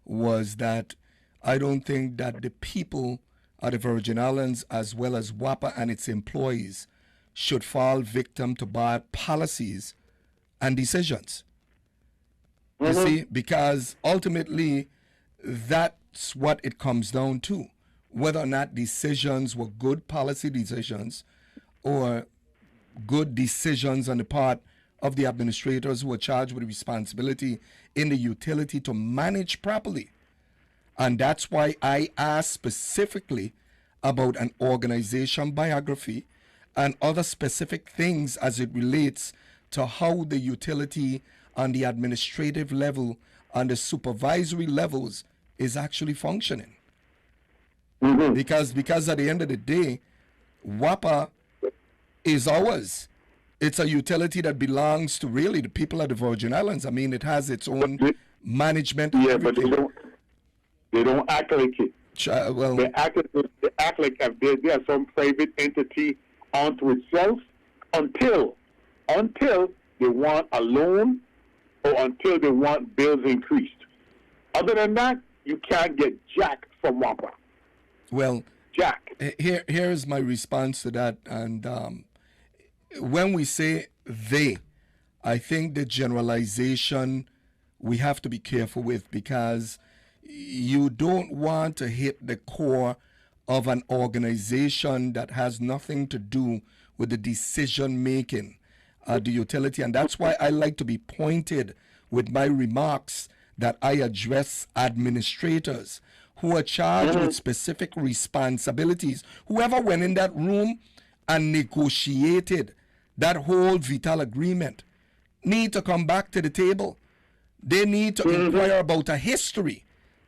was that I don't think that the people at the Virgin Islands, as well as WAPA and its employees, should fall victim to bad policies and decisions. You see, because ultimately that's what it comes down to. Whether or not decisions were good policy decisions or good decisions on the part of the administrators who are charged with the responsibility in the utility to manage properly. And that's why I asked specifically about an organization biography and other specific things as it relates to how the utility on the administrative level and the supervisory levels is actually functioning. Because at the end of the day, WAPA is ours. It's a utility that belongs to really the people of the Virgin Islands. I mean, it has its own management. Yeah, but they don't act like it. Well, They act like if they are some private entity unto itself until they want a loan or until they want bills increased. Other than that, you can't get jack from WAPA. well, Jack. here's my response to that. And when we say they, I think the generalization we have to be careful with, because you don't want to hit the core of an organization that has nothing to do with the decision making at the utility. And that's why I like to be pointed with my remarks that I address administrators who are charged with specific responsibilities. Whoever went in that room and negotiated that whole Vital agreement need to come back to the table. They need to inquire about a history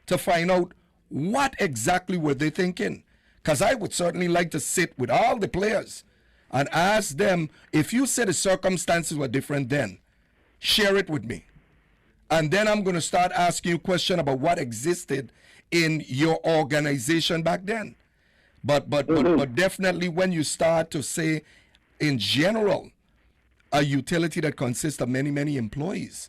to find out what exactly were they thinking. Because I would certainly like to sit with all the players and ask them, if you said the circumstances were different then, share it with me. And then I'm going to start asking you questions about what existed in your organization back then. But definitely when you start to say, in general, a utility that consists of many, many employees.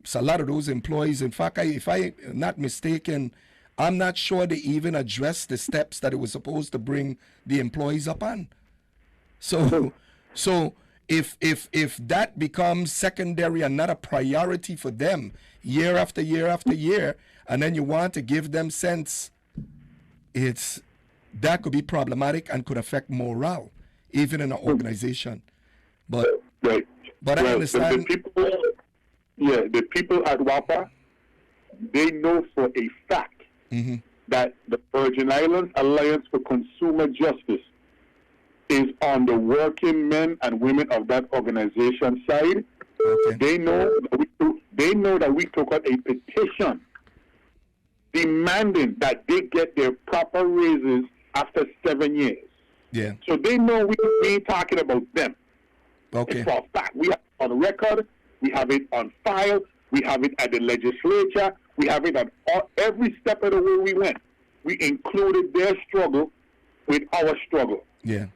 So a lot of those employees, in fact, if I'm not mistaken, I'm not sure they even addressed the steps that it was supposed to bring the employees up on. So if that becomes secondary and not a priority for them year after year after year, and then you want to give them sense, that could be problematic and could affect morale, even in an organization. But right. But I understand. The people at WAPA, they know for a fact that the Virgin Islands Alliance for Consumer Justice is on the working men and women of that organization side. Okay. They know that we took out a petition demanding that they get their proper raises after 7 years. Yeah. So they know we ain't talking about them. Okay. It's for a fact. We have it on record. We have it on file. We have it at the legislature. We have it on every step of the way we went. We included their struggle with our struggle. Yeah.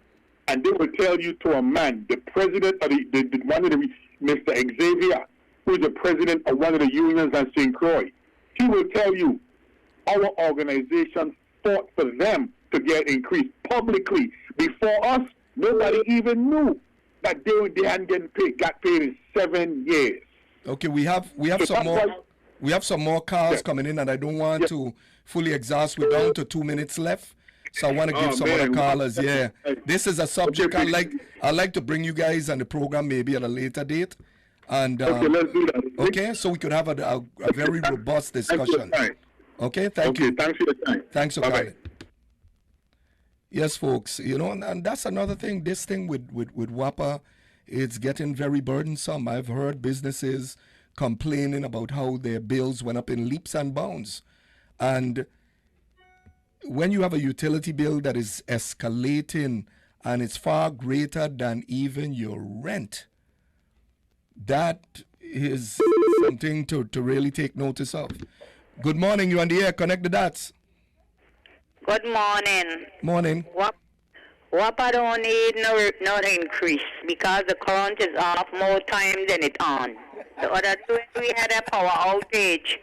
And they will tell you to a man, the president of Mr. Xavier, who is the president of one of the unions at St. Croix, he will tell you our organization fought for them to get increased publicly. Before us, nobody even knew that they hadn't got paid in 7 years. Okay, we have some more calls coming in, and I don't want to fully exhaust. We're down to 2 minutes left, so I want to give some other callers. Yeah, this is a subject I like to bring you guys on the program maybe at a later date. And okay, let's do that. Okay, so we could have a very robust discussion. Okay, thank you. Thanks for your time. Thanks for calling. Yes, folks, and that's another thing. This thing with WAPA, it's getting very burdensome. I've heard businesses complaining about how their bills went up in leaps and bounds. And when you have a utility bill that is escalating and it's far greater than even your rent, that is something to really take notice of. Good morning, you're on the air. Connect the dots. Good morning. Morning. WAPA don't need no increase because the current is off more time than it on. The other day we had a power outage.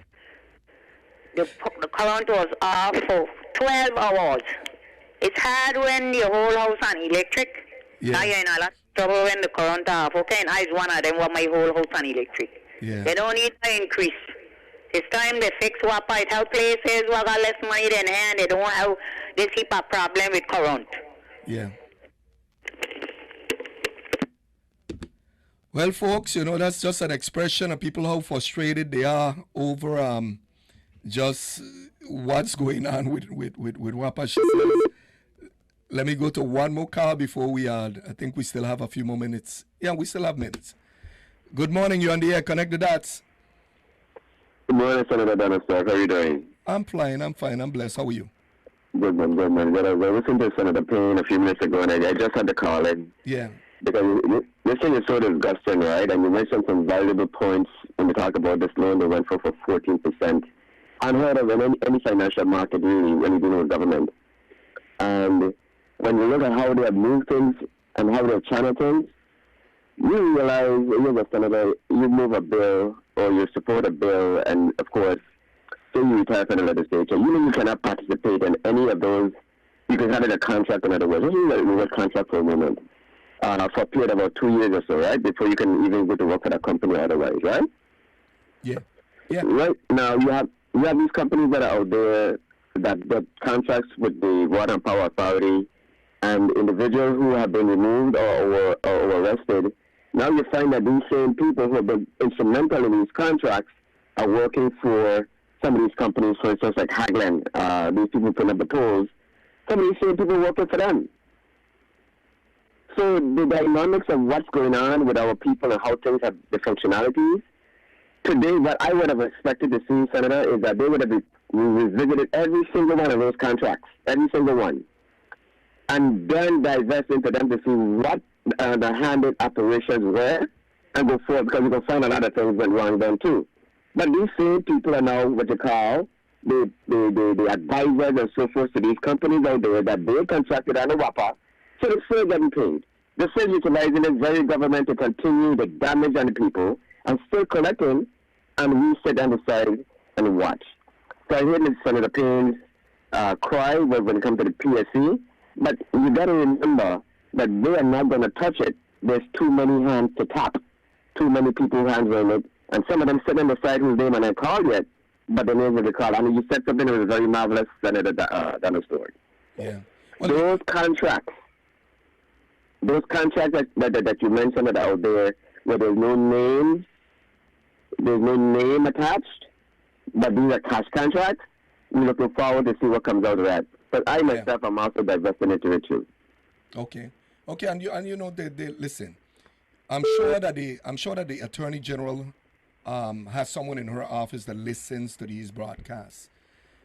The current was off for 12 hours. It's hard when your whole house on electric. Yeah. Now you're in a lot of trouble when the current off. Okay, and I one of them want my whole house on electric. Yeah. They don't need the increase. It's time they fix WAPA. It help places who got less money than hand. They don't have this heap of problem with current. Yeah. Well, folks, that's just an expression of people how frustrated they are over just what's going on with WAPA. She says, let me go to one more call before we I think we still have a few more minutes. Yeah, we still have minutes. Good morning, you're on the air. Connect the dots. Good morning, Senator Dennis. How are you doing? I'm fine. I'm blessed. How are you? Good man. I listened to Senator Payne a few minutes ago, and I just had to call in. Yeah. Because this thing is so disgusting, right? And you mentioned some valuable points when we talk about this loan they went for 14%. unheard of in any financial market, really, when you're dealing with government. And when you look at how they have moved things and how they have channeled things, you realize, you're a senator, you move a bill or you support a bill, and of course, say you retire from the legislature, you know you cannot participate in any of those. You can have a contract, in other words. This is a contract for a moment, for a period of about 2 years or so, right? Before you can even go to work for that company or otherwise, right? Yeah. Yeah. Right now, you have these companies that are out there that get contracts with the Water and Power Authority, and individuals who have been removed or arrested. Now you find that these same people who have been instrumental in these contracts are working for some of these companies, for instance, like Hagland. These people putting up the polls. Some of these same people working for them. So the dynamics of what's going on with our people and how things have the functionalities, today what I would have expected to see, Senator, is that they would have revisited every single one of those contracts, every single one, and then divest into them to see what the handed operations were and go forward, because you can find a lot of things went wrong then too. But these same people are now what you call the advisors and so forth to these companies out there that they contracted on the WAPA, so they're still getting paid. They're still utilizing the very government to continue the damage on the people and still collecting, and we sit on the side and watch. So I heard Senator Payne's cry when it comes to the PSC, but you got to remember that they are not going to touch it. There's too many hands to tap, too many people hands on it, and some of them sit on the side whose name I haven't called yet, but the names will be called. I mean, you said something that was very marvelous, Senator Donald Stewart. Yeah. Well, those contracts that you mentioned that are out there, where there's no name attached, but these are cash contracts, we're looking forward to see what comes out of that. But I myself am also divesting into it too. Okay, and you know they listen. I'm sure that the Attorney General has someone in her office that listens to these broadcasts.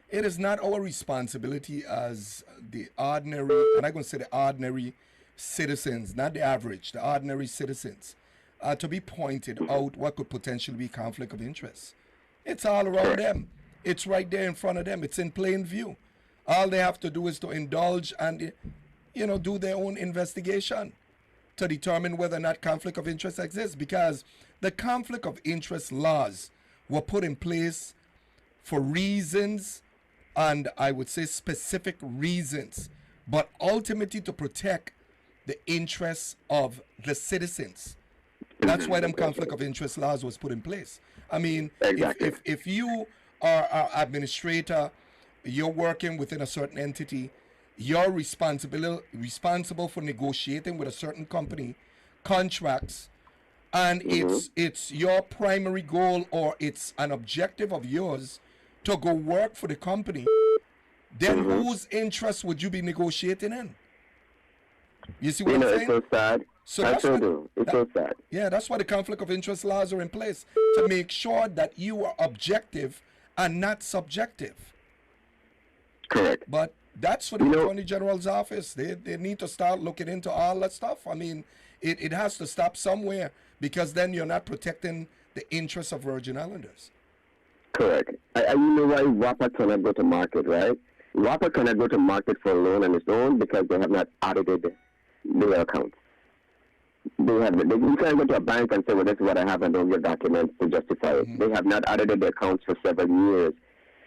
It is not our responsibility as the ordinary, and I'm going to say the ordinary citizens, not the average, the ordinary citizens, to be pointed out what could potentially be conflict of interest. It's all around them. It's right there in front of them. It's in plain view. All they have to do is to indulge and, do their own investigation to determine whether or not conflict of interest exists, because the conflict of interest laws were put in place for reasons, and I would say specific reasons, but ultimately to protect the interests of the citizens. That's why them conflict of interest laws was put in place. I mean, exactly. if you are an administrator, you're working within a certain entity, you're responsible for negotiating with a certain company contracts, and it's your primary goal, or it's an objective of yours to go work for the company, then whose interest would you be negotiating in? You see what I'm saying? It's so sad. So it's so sad. Yeah, that's why the conflict of interest laws are in place, to make sure that you are objective and not subjective. Correct. But that's for the Attorney General's office. They need to start looking into all that stuff. I mean, it has to stop somewhere, because then you're not protecting the interests of Virgin Islanders. Correct. You know why WAPA cannot go to market, right? WAPA cannot go to market for a loan on its own because they have not audited their accounts. You can't go to a bank and say, well, this is what I have, and don't get documents to justify it. They have not audited their accounts for several years.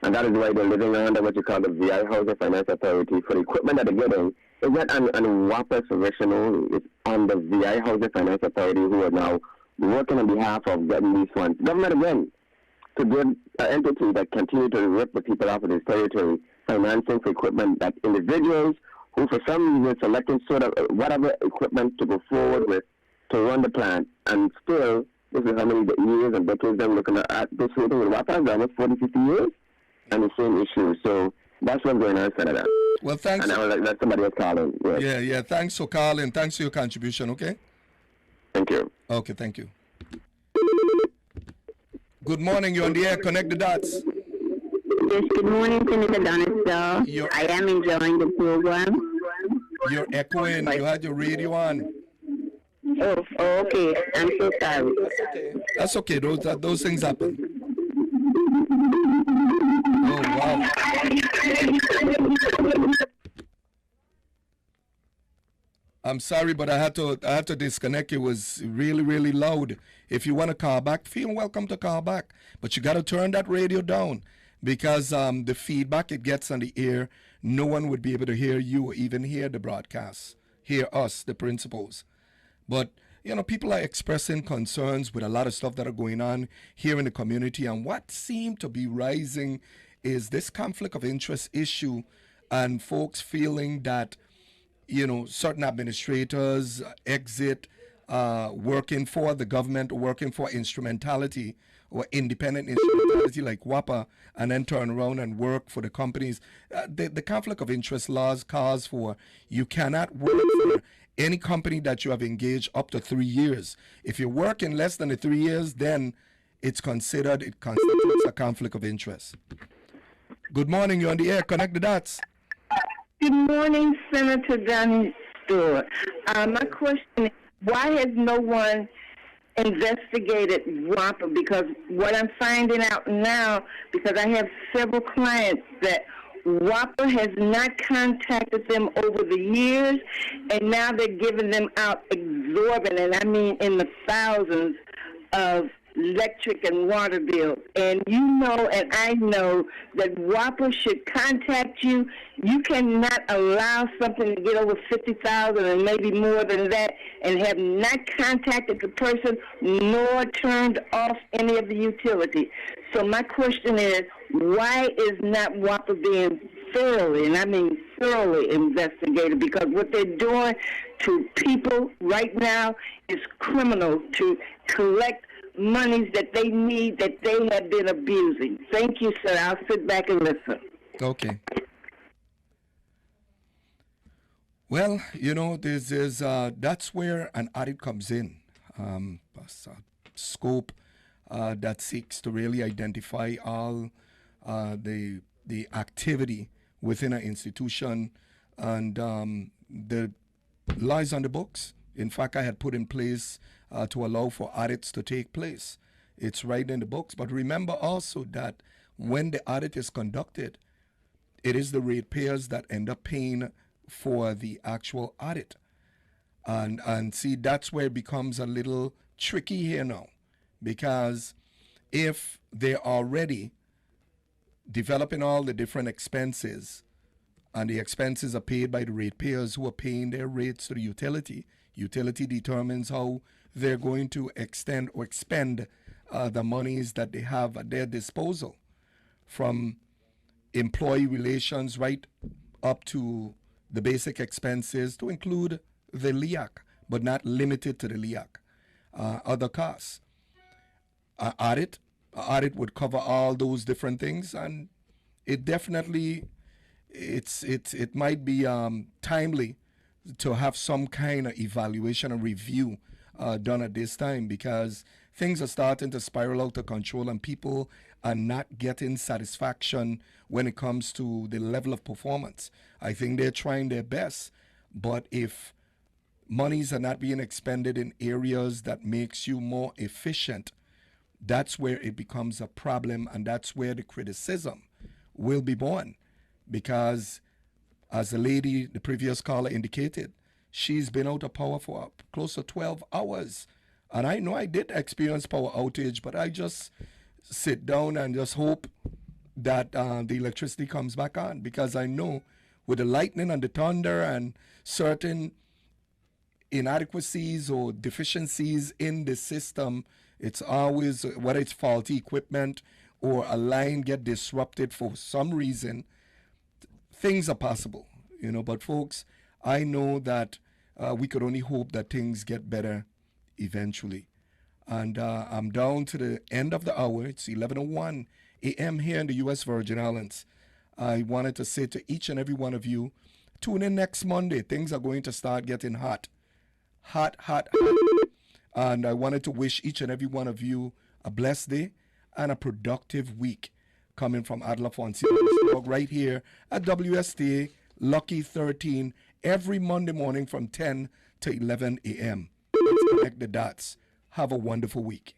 And that is why they're living under what you call the VI Housing Finance Authority. For the equipment that they're getting, it's not on WAPA's provision only. It's on the VI Housing Finance Authority, who are now working on behalf of getting these funds. Government, again, to give an entity that continue to rip the people off of this territory financing for equipment that individuals who for some reason selecting sort of whatever equipment to go forward with to run the plant, and still, this is how many years and decades they're looking at this whole thing with WAPA, almost 40, 50 years, and the same issue. So that's what's going on, Senator. Well, thanks. And I was like, that's somebody else calling. Yeah. Thanks for calling. Thanks for your contribution, okay? Thank you. Okay, thank you. Good morning. You're on the air. Connect the dots. Yes, good morning, Senator Donisdale. I am enjoying the program. You're echoing. You had your radio on. Oh, okay. I'm so sorry. That's okay. Those things happen. I'm sorry, but I had to disconnect. It was really, really loud. If you want to call back, feel welcome to call back. But you got to turn that radio down because the feedback it gets on the air, no one would be able to hear you or even hear the broadcast, hear us, the principals. But, you know, people are expressing concerns with a lot of stuff that are going on here in the community. And what seemed to be rising is this conflict of interest issue and folks feeling that, you know, certain administrators exit working for the government or working for instrumentality or independent instrumentality like WAPA and then turn around and work for the companies. The conflict of interest laws calls for you cannot work for any company that you have engaged up to 3 years. If you work in less than the 3 years, then it constitutes a conflict of interest. Good morning, you're on the air. Connect the dots. Good morning, Senator Donnie Stewart. My question is, why has no one investigated WAPA? Because what I'm finding out now, because I have several clients that WAPA has not contacted them over the years, and now they're giving them out exorbitant, I mean in the thousands of electric and water bills. And you know and I know that WAPA should contact you. You cannot allow something to get over $50,000 and maybe more than that and have not contacted the person nor turned off any of the utility. So my question is, why is not WAPA being thoroughly, and I mean thoroughly investigated? Because what they're doing to people right now is criminal, to collect monies that they need that they have been abusing. Thank you, sir. I'll sit back and listen. Okay. Well, you know, that's where an audit comes in. A scope that seeks to really identify all the activity within an institution and the lies on the books. In fact, I had put in place to allow for audits to take place. It's right in the books. But remember also that when the audit is conducted, it is the ratepayers that end up paying for the actual audit. And see, that's where it becomes a little tricky here now. Because if they're already developing all the different expenses, and the expenses are paid by the ratepayers who are paying their rates to the utility, utility determines how they're going to extend or expend the monies that they have at their disposal, from employee relations right up to the basic expenses to include the LEAC, but not limited to the LEAC. Other costs. Audit would cover all those different things, and it definitely it might be timely to have some kind of evaluation and review done at this time, because things are starting to spiral out of control and people are not getting satisfaction when it comes to the level of performance. I think they're trying their best, but if monies are not being expended in areas that makes you more efficient, that's where it becomes a problem, and that's where the criticism will be born. Because as the lady, the previous caller indicated, she's been out of power for close to 12 hours. And I know I did experience power outage, but I just sit down and just hope that the electricity comes back on, because I know with the lightning and the thunder and certain inadequacies or deficiencies in the system, it's always, whether it's faulty equipment or a line get disrupted for some reason, things are possible, you know. But folks, I know that we could only hope that things get better eventually. And I'm down to the end of the hour. It's 11:01 a.m. here in the U.S. Virgin Islands. I wanted to say to each and every one of you, tune in next Monday. Things are going to start getting hot. Hot. And I wanted to wish each and every one of you a blessed day and a productive week, coming from Adela Fonseca right here at WSTA Lucky 13 every Monday morning from 10 to 11 a.m. Let's connect the dots. Have a wonderful week.